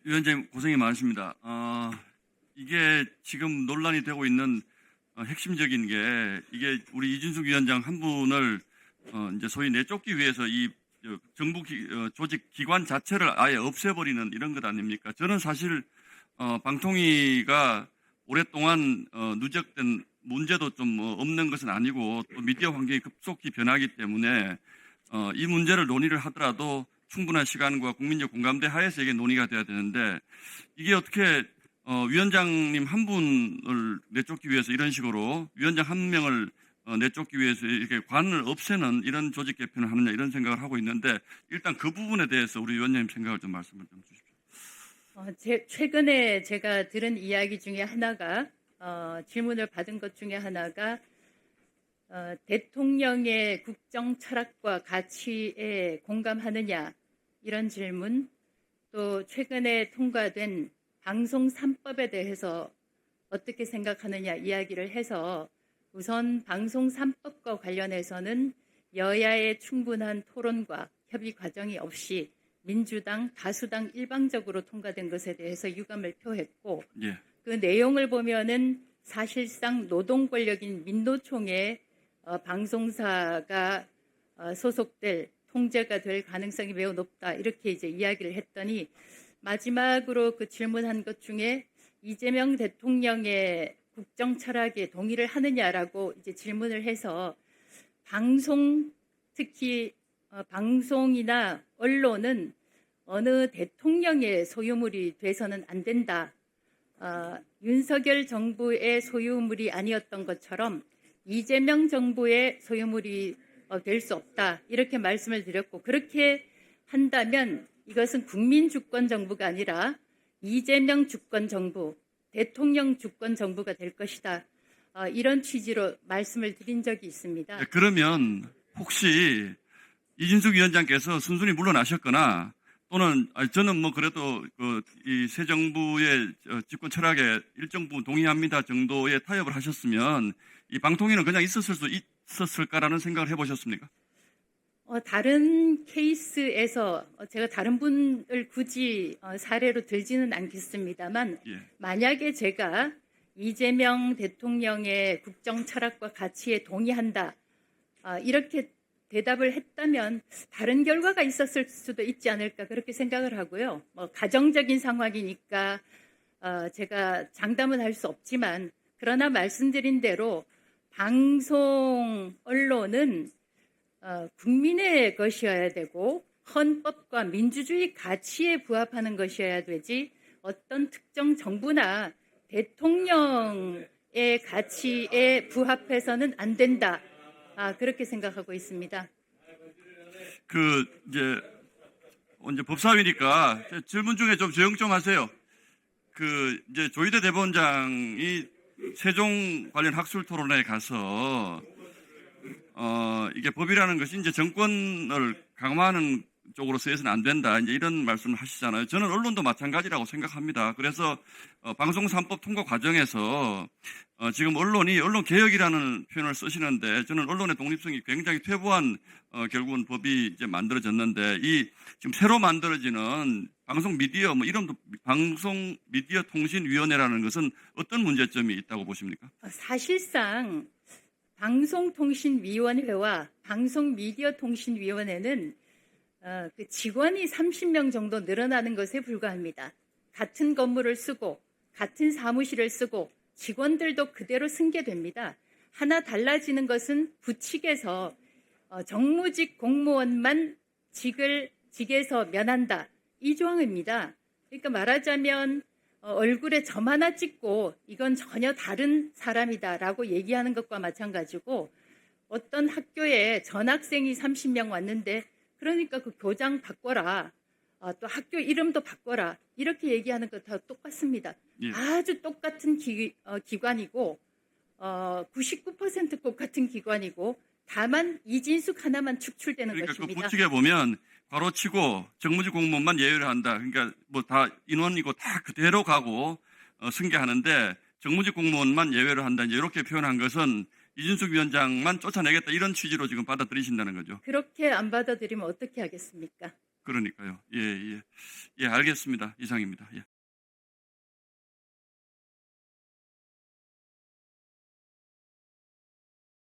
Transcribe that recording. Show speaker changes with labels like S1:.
S1: 위원장님 고생이 많으십니다. 이게 지금 논란이 되고 있는 핵심적인 게 이게 우리 이준숙 위원장 한 분을 이제 소위 내쫓기 위해서 이 정부 조직 기관 자체를 아예 없애버리는 이런 것 아닙니까? 저는 사실 방통위가 오랫동안 누적된 문제도 좀 없는 것은 아니고 또 미디어 환경이 급속히 변하기 때문에 이 문제를 논의를 하더라도 충분한 시간과 국민적 공감대 하에서 이게 논의가 돼야 되는데 이게 어떻게 위원장님 한 분을 내쫓기 위해서 이런 식으로 위원장 한 명을 내쫓기 위해서 이렇게 관을 없애는 이런 조직 개편을 하느냐 이런 생각을 하고 있는데 일단 그 부분에 대해서 우리 위원장님 생각을 좀 말씀을 좀 주십시오.
S2: 최근에 제가 들은 이야기 중에 하나가 질문을 받은 것 중에 하나가 대통령의 국정 철학과 가치에 공감하느냐 이런 질문, 또 최근에 통과된 방송 3법에 대해서 어떻게 생각하느냐 이야기를 해서 우선 방송 3법과 관련해서는 여야의 충분한 토론과 협의 과정이 없이 민주당, 다수당 일방적으로 통과된 것에 대해서 유감을 표했고
S1: 예.
S2: 그 내용을 보면은 사실상 노동 권력인 민노총의 방송사가 소속될 통제가 될 가능성이 매우 높다 이렇게 이제 이야기를 했더니 마지막으로 그 질문한 것 중에 이재명 대통령의 국정 철학에 동의를 하느냐라고 이제 질문을 해서 방송 특히 방송이나 언론은 어느 대통령의 소유물이 돼서는 안 된다. 윤석열 정부의 소유물이 아니었던 것처럼 이재명 정부의 소유물이 될 수 없다. 이렇게 말씀을 드렸고 그렇게 한다면 이것은 국민 주권 정부가 아니라 이재명 주권 정부, 대통령 주권 정부가 될 것이다. 이런 취지로 말씀을 드린 적이 있습니다.
S1: 네, 그러면 혹시 이준숙 위원장께서 순순히 물러나셨거나 또는 저는 뭐 그래도 이 새 정부의 집권 철학에 일정 부분 동의합니다 정도의 타협을 하셨으면 이 방통위는 그냥 있었을 수 있었을까라는 생각을 해보셨습니까?
S2: 다른 케이스에서 제가 다른 분을 굳이 사례로 들지는 않겠습니다만
S1: 예.
S2: 만약에 제가 이재명 대통령의 국정 철학과 가치에 동의한다 이렇게 대답을 했다면 다른 결과가 있었을 수도 있지 않을까 그렇게 생각을 하고요. 가정적인 상황이니까 제가 장담은 할 수 없지만 그러나 말씀드린 대로 방송 언론은 국민의 것이어야 되고 헌법과 민주주의 가치에 부합하는 것이어야 되지 어떤 특정 정부나 대통령의 가치에 부합해서는 안 된다. 그렇게 생각하고 있습니다.
S1: 이제 법사위니까 질문 중에 좀 조용 좀 하세요. 이제 조희대 대법원장이 세종 관련 학술 토론회에 가서 이게 법이라는 것이 이제 정권을 강화하는 쪽으로 쓰여서는 안 된다. 이제 이런 말씀을 하시잖아요. 저는 언론도 마찬가지라고 생각합니다. 그래서 방송 3법 통과 과정에서 지금 언론이 언론 개혁이라는 표현을 쓰시는데 저는 언론의 독립성이 굉장히 퇴보한 결국은 법이 이제 만들어졌는데 이 지금 새로 만들어지는 방송 미디어 이름도 방송 미디어 통신위원회라는 것은 어떤 문제점이 있다고 보십니까?
S2: 사실상 방송통신위원회와 방송미디어통신위원회는 그 직원이 30명 정도 늘어나는 것에 불과합니다. 같은 건물을 쓰고 같은 사무실을 쓰고 직원들도 그대로 승계됩니다. 하나 달라지는 것은 부칙에서 정무직 공무원만 직에서 면한다. 이 조항입니다. 그러니까 말하자면 얼굴에 점 하나 찍고 이건 전혀 다른 사람이다라고 얘기하는 것과 마찬가지고 어떤 학교에 전학생이 30명 왔는데 그러니까 그 교장 바꿔라. 또 학교 이름도 바꿔라. 이렇게 얘기하는 것 다 똑같습니다.
S1: 예.
S2: 아주 똑같은 기관이고 99% 똑같은 기관이고 다만 이진숙 하나만 축출되는
S1: 그러니까
S2: 것입니다.
S1: 그 부칙에 보면 괄호치고 정무직 공무원만 예외를 한다. 그러니까 뭐 다 인원이고 다 그대로 가고 승계하는데 정무직 공무원만 예외를 한다. 이제 이렇게 표현한 것은 이준숙 위원장만 쫓아내겠다 이런 취지로 지금 받아들이신다는 거죠.
S2: 그렇게 안 받아들이면 어떻게 하겠습니까?
S1: 그러니까요. 예, 예. 예, 알겠습니다. 이상입니다. 예.